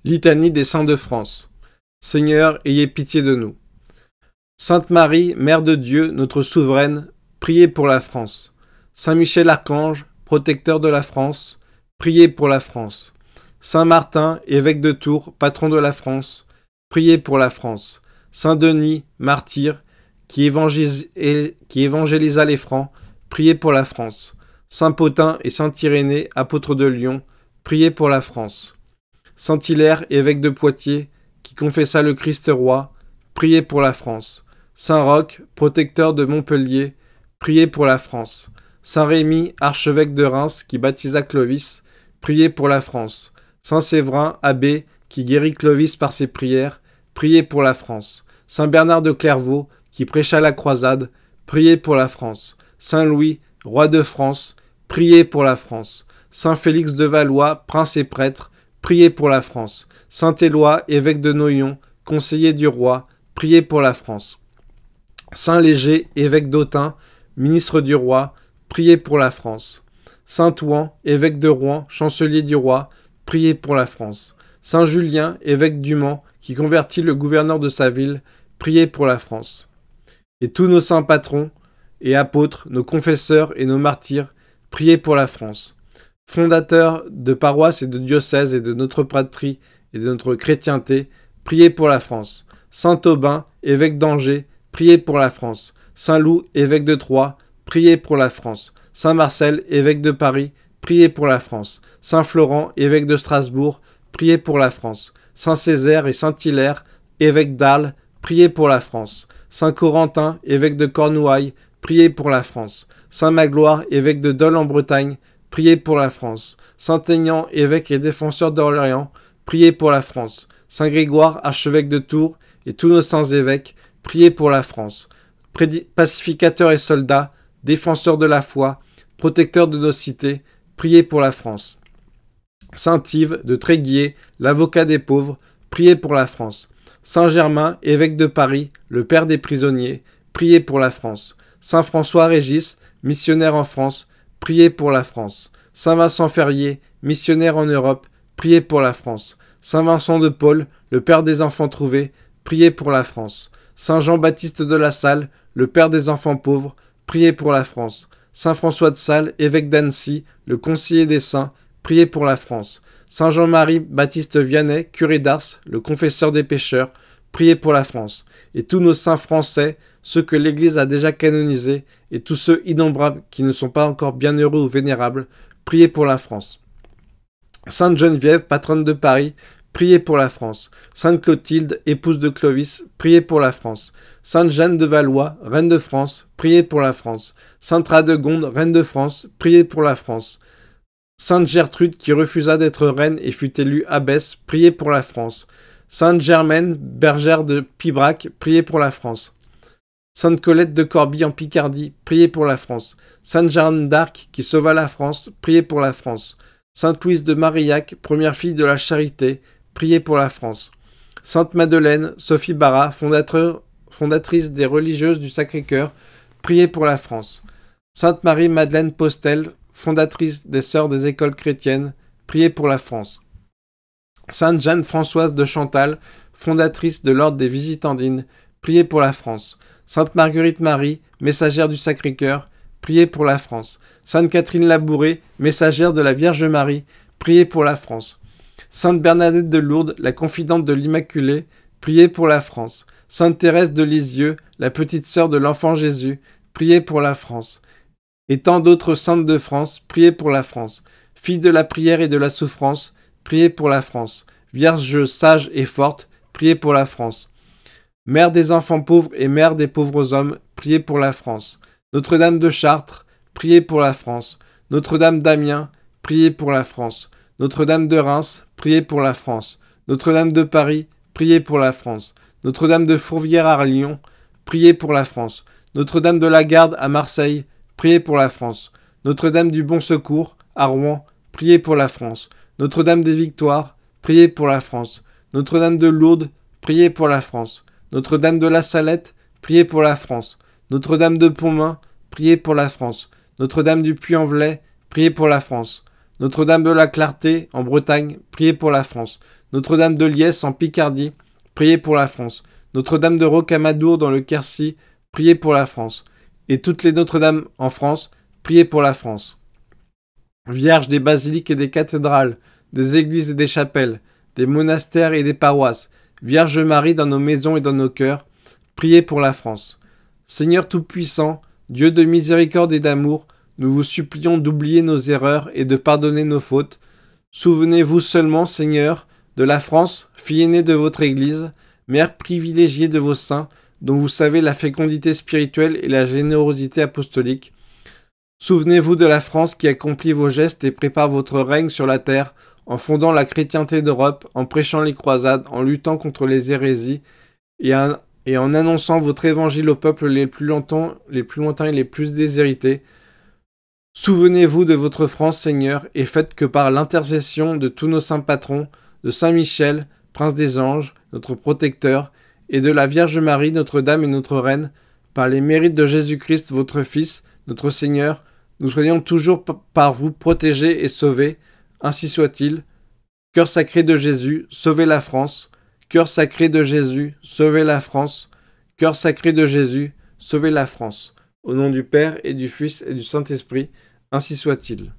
Litanie des saints de France. Seigneur, ayez pitié de nous. Sainte Marie, Mère de Dieu, notre souveraine, priez pour la France. Saint Michel Archange, protecteur de la France, priez pour la France. Saint Martin, évêque de Tours, patron de la France, priez pour la France. Saint Denis, martyr, qui évangélisa les Francs, priez pour la France. Saint Pothin et Saint Irénée, apôtres de Lyon, priez pour la France. Saint Hilaire, évêque de Poitiers, qui confessa le Christ roi, priez pour la France. Saint Roch, protecteur de Montpellier, priez pour la France. Saint Rémy, archevêque de Reims, qui baptisa Clovis, priez pour la France. Saint Séverin, abbé, qui guérit Clovis par ses prières, priez pour la France. Saint Bernard de Clairvaux, qui prêcha la croisade, priez pour la France. Saint Louis, roi de France, priez pour la France. Saint Félix de Valois, prince et prêtre, priez pour la France. Saint Éloi, évêque de Noyon, conseiller du roi, priez pour la France. Saint Léger, évêque d'Autun, ministre du roi, priez pour la France. Saint Ouen, évêque de Rouen, chancelier du roi, priez pour la France. Saint Julien, évêque du Mans, qui convertit le gouverneur de sa ville, priez pour la France. Et tous nos saints patrons et apôtres, nos confesseurs et nos martyrs, priez pour la France. Fondateurs de paroisses et de diocèses et de notre patrie et de notre chrétienté, priez pour la France. Saint Aubin, évêque d'Angers, priez pour la France. Saint Loup, évêque de Troyes, priez pour la France. Saint Marcel, évêque de Paris, priez pour la France. Saint Florent, évêque de Strasbourg, priez pour la France. Saint Césaire et Saint Hilaire, évêque d'Arles, priez pour la France. Saint Corentin, évêque de Cornouailles, priez pour la France. Saint Magloire, évêque de Dole en Bretagne, priez pour la France. Saint Aignan, évêque et défenseur d'Orléans, priez pour la France. Saint Grégoire, archevêque de Tours, et tous nos saints évêques, priez pour la France. Pacificateurs et soldats, défenseurs de la foi, protecteurs de nos cités, priez pour la France. Saint Yves de Tréguier, l'avocat des pauvres, priez pour la France. Saint Germain, évêque de Paris, le père des prisonniers, priez pour la France. Saint François Régis, missionnaire en France, priez pour la France. Saint Vincent Ferrier, missionnaire en Europe, priez pour la France. Saint Vincent de Paul, le père des enfants trouvés, priez pour la France. Saint Jean-Baptiste de La Salle, le père des enfants pauvres, priez pour la France. Saint François de Sales, évêque d'Annecy, le conseiller des saints, priez pour la France. Saint Jean-Marie Baptiste Vianney, curé d'Ars, le confesseur des pécheurs, priez pour la France. Et tous nos saints français, ceux que l'Église a déjà canonisés, et tous ceux innombrables qui ne sont pas encore bienheureux ou vénérables, priez pour la France. Sainte Geneviève, patronne de Paris, priez pour la France. Sainte Clotilde, épouse de Clovis, priez pour la France. Sainte Jeanne de Valois, reine de France, priez pour la France. Sainte Radegonde, reine de France, priez pour la France. Sainte Gertrude, qui refusa d'être reine et fut élue abbesse, priez pour la France. Sainte Germaine, bergère de Pibrac, priez pour la France. Sainte Colette de Corbie en Picardie, priez pour la France. Sainte Jeanne d'Arc, qui sauva la France, priez pour la France. Sainte Louise de Marillac, première fille de la charité, priez pour la France. Sainte Madeleine, Sophie Barra, fondatrice des religieuses du Sacré-Cœur, priez pour la France. Sainte Marie-Madeleine Postel, fondatrice des Sœurs des écoles chrétiennes, priez pour la France. Sainte Jeanne-Françoise de Chantal, fondatrice de l'ordre des Visitandines, priez pour la France. Sainte Marguerite Marie, messagère du Sacré-Cœur, priez pour la France. Sainte Catherine Labouré, messagère de la Vierge Marie, priez pour la France. Sainte Bernadette de Lourdes, la confidente de l'Immaculée, priez pour la France. Sainte Thérèse de Lisieux, la petite sœur de l'Enfant Jésus, priez pour la France. Et tant d'autres saintes de France, priez pour la France. Fille de la prière et de la souffrance, priez pour la France. Vierge sage et forte, priez pour la France. Mère des enfants pauvres et mère des pauvres hommes, priez pour la France. Notre-Dame de Chartres, priez pour la France. Notre-Dame d'Amiens, priez pour la France. Notre-Dame de Reims, priez pour la France. Notre-Dame de Paris, priez pour la France. Notre-Dame de Fourvière à Lyon, priez pour la France. Notre-Dame de la Garde à Marseille, priez pour la France. Notre-Dame du Bon Secours à Rouen, priez pour la France. Notre-Dame des Victoires, priez pour la France. Notre-Dame de Lourdes, priez pour la France. Notre-Dame de la Salette, priez pour la France. Notre-Dame de Pontmain, priez pour la France. Notre-Dame du Puy-en-Velay, priez pour la France. Notre-Dame de la Clarté, en Bretagne, priez pour la France. Notre-Dame de Liesse en Picardie, priez pour la France. Notre-Dame de Rocamadour dans le Quercy, priez pour la France. Et toutes les Notre-Dame en France, priez pour la France. Vierge des basiliques et des cathédrales, des églises et des chapelles, des monastères et des paroisses, Vierge Marie dans nos maisons et dans nos cœurs, priez pour la France. Seigneur Tout-Puissant, Dieu de miséricorde et d'amour, nous vous supplions d'oublier nos erreurs et de pardonner nos fautes. Souvenez-vous seulement, Seigneur, de la France, fille aînée de votre Église, mère privilégiée de vos saints, dont vous savez la fécondité spirituelle et la générosité apostolique. Souvenez-vous de la France qui accomplit vos gestes et prépare votre règne sur la terre, en fondant la chrétienté d'Europe, en prêchant les croisades, en luttant contre les hérésies, et en annonçant votre évangile aux peuples les plus lointains et les plus déshérités. Souvenez-vous de votre France, Seigneur, et faites que par l'intercession de tous nos saints patrons, de Saint Michel, prince des anges, notre protecteur, et de la Vierge Marie, notre Dame et notre Reine, par les mérites de Jésus-Christ, votre Fils, notre Seigneur, nous soyons toujours par vous protégés et sauvés, ainsi soit-il. Cœur sacré de Jésus, sauvez la France. Cœur sacré de Jésus, sauvez la France. Cœur sacré de Jésus, sauvez la France. Au nom du Père et du Fils et du Saint-Esprit, ainsi soit-il.